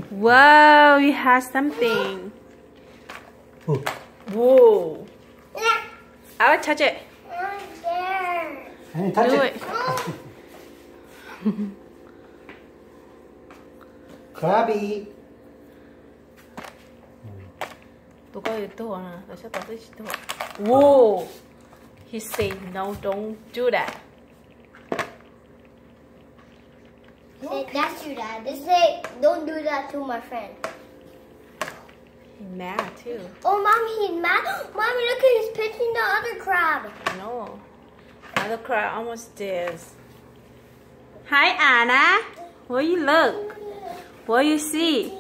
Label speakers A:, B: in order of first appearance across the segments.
A: Whoa, you have something.
B: Ooh.
A: Whoa. I will touch it.
C: I'm scared.
B: Hey, touch
A: Do
B: it.
A: it.
B: Krabby.
A: Whoa. He said no, don't do that.
C: Say, that's you, Dad. Just say, don't do that to my friend.
A: He's mad too.
C: Oh, Mommy, he's mad. Mommy, look at he's pinching the other crab.
A: No. Another crab almost dead. Hi, Anna. Where you look? What you see?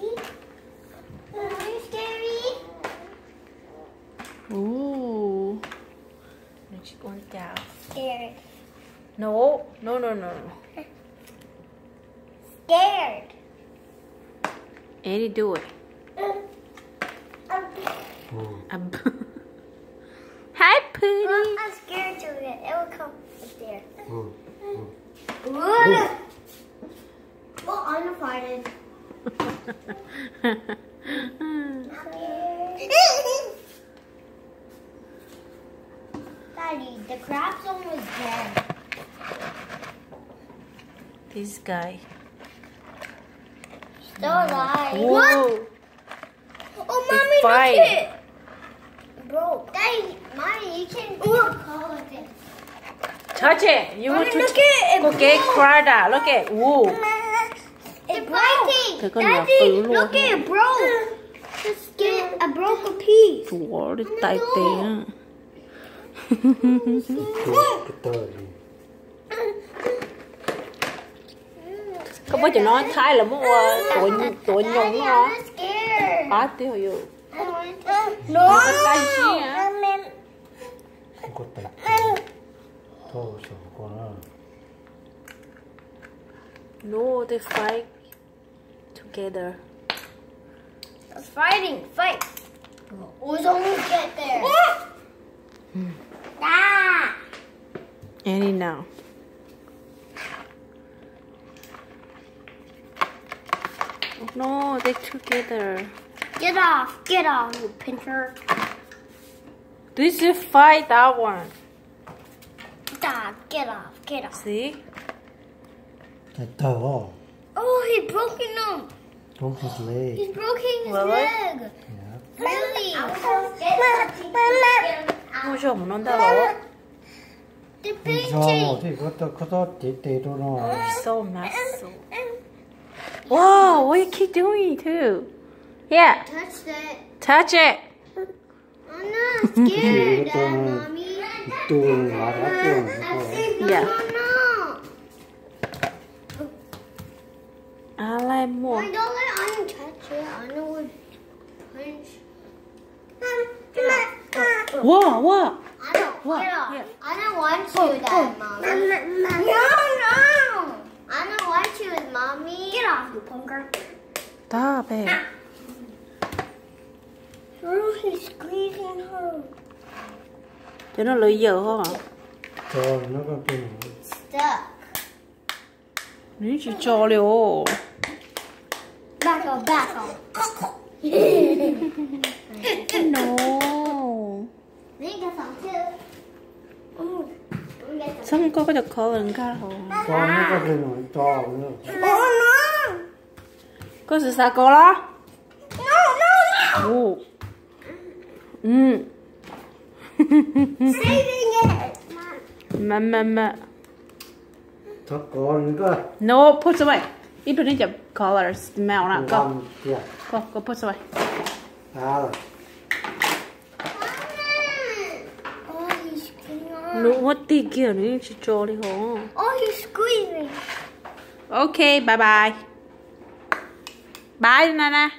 C: Are you scary?
A: Ooh. And she's going down.
C: Scared.
A: No.
C: Scared.
A: Eddie, do it. Hi, Pootie.
C: Well, I'm scared to it. It will come up there. Well, I'm fighting. Daddy, the crab's almost dead.
A: This guy.
C: Still alive.
A: Whoa.
C: What? Oh, Mommy,
A: fight.
C: look at it. Bro, Daddy, Mommy, you can call it this.
A: Touch it. You want
C: Mommy,
A: to
C: look at it.
A: go get crowd. Look at. Whoa.
C: It's biting.
A: Thế con nhỏ
C: Daddy,
A: phứ luôn.
C: look at it, bro. The skin, I broke a piece.
A: Chúa đi tay tế á. Không có cho nó thay là muốn tội nhung nó.
C: I'm scared.
A: Có tiêu rồi.
C: No.
A: Tay chi á. No, they fight together.
C: It's fighting. Fight. Who's almost get there? Ah.
A: Any now. Oh, no, they together.
C: Get off, you pincher.
A: This is fight that one.
C: Dad, get off.
A: See?
B: Oh,
C: Oh, he's broken him.
B: broke his leg.
C: He's broken his
A: Really?
C: leg.
B: Yeah.
C: Really?
A: Ôi trời, nó đau lắm.
C: The
B: Do
C: pinching.
B: thì có tốt tê đó nó.
A: So messy. Wow, what you keep doing too? Yeah,
C: Touch that.
A: touch it.
C: I'm not scared, Dad, Mommy.
B: Tuôn hóa ra tuôn.
C: No,
A: Yeah.
C: no.
A: I like more.
C: Why don't let Anu touch it? Anu would punch.
A: Whoa, what?
C: I don't.
A: What?
C: Get off.
A: Yeah.
C: I don't want you, Dad, Mommy. No. I don't want you, Mommy. Get off, you punker.
A: Stop it.
C: Oh, he's squeezing her.
A: Cho nó lưỡi dở không hả?
B: Cho nó có tuôn.
C: Stuck.
A: Nếu chị cho liều.
C: Back off, back off.
A: No.
C: Then get some too. Ooh. Get some.
A: Sao không có được color cả không?
B: Cho nó có tuôn cho nữa.
C: Oh no!
A: Có sự sao cô đó?
C: No!
A: Ồ.
C: Saving it!
A: Mama.
B: Thật còn cơ.
A: No, put away. You put in your color smell now. Go.
B: Yeah.
A: Go put away.
B: À.
C: Oh, he's squeezing.
A: No, what the kia nữa chị cho đi hả?
C: Oh, he's squeezing.
A: Okay, bye bye. Bye, Nana.